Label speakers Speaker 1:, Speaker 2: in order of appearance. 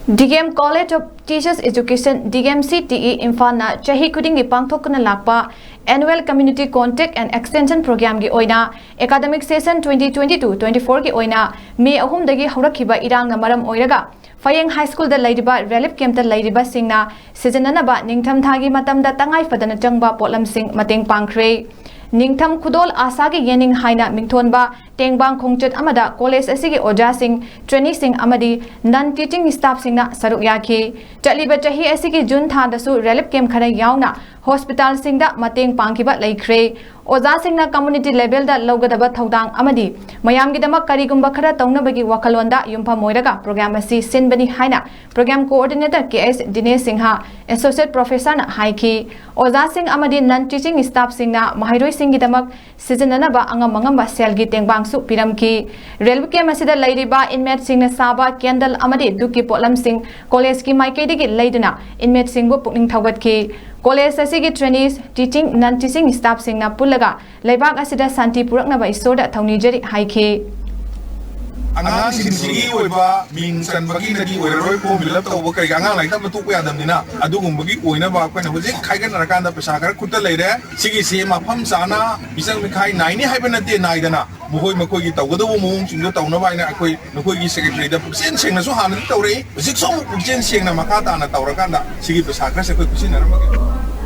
Speaker 1: DGM College of Teachers Education DGM-CTE Imphal na chahi khuding gi pangthokna lakpa Annual Community Contact and Extension Program gi oina Academic Session 2022-24 gi oina May 3 dagi haurakhiba irang na maram oiraga Fayeng High School da laidiba relief camp da laidiba singna sejananaba ningtham thagi matamda tangai fadana changba potlam sing mateng pangkhre Ningtham Khudol Asagi Yening Haina Mingthonba Tengbang Khongchet Amada College Asigi Oja Sing Training Sing Amadi Non-Teaching Staff Singna Saruk Yaki Chaliba Chahi Asigi Jun Tha Dasu Relief Camp Khara Yauna Hospital Singda Mateng Pangkiba Laikre Oja Singna Community Level da Logadaba Thaudang Amadi Mayamgidama Karigumba Khara Taunabagi Wakalonda Yumpa Moiraga Program Asi Sinbani Haina Program Coordinator KS Dinesh Singha Associate Professor na Haiki Oja Sing Amadi Non-Teaching Staff Singna Mahiroi Singgidamak Sijananaba Angamangamba Selgi Tengbang Su Piramki Railway Camp Asida Lairiba Inmate Singna Saba Candle Amadi Duki Potlam Sing College Ki Maikedi Laiduna Inmate Singbu Pukning Thawatki College Asigi Trainees Teaching Non-Teaching Staff Singna Pulaga Laibak Asida Santi Puraknaba Isoda Thaunijari Haiki
Speaker 2: Angang sinsigi oiba ming san bagi nagi oiroi po milap tau kai angang lai tam tu ko yadam dina adugum bagi oina ba ko na hoje khai kan rakan da pesa kar kuta leire sigi se ma pham sana bisang mi khai nai ni haiba na te nai dana mohoi makoi gi tau godo mo chung do tau na bai na akoi nakoi gi secretary da pusen seng na so han tau rei sik so pusen seng na maka ta na tau rakan da sigi pesa kar se koi kusin na ma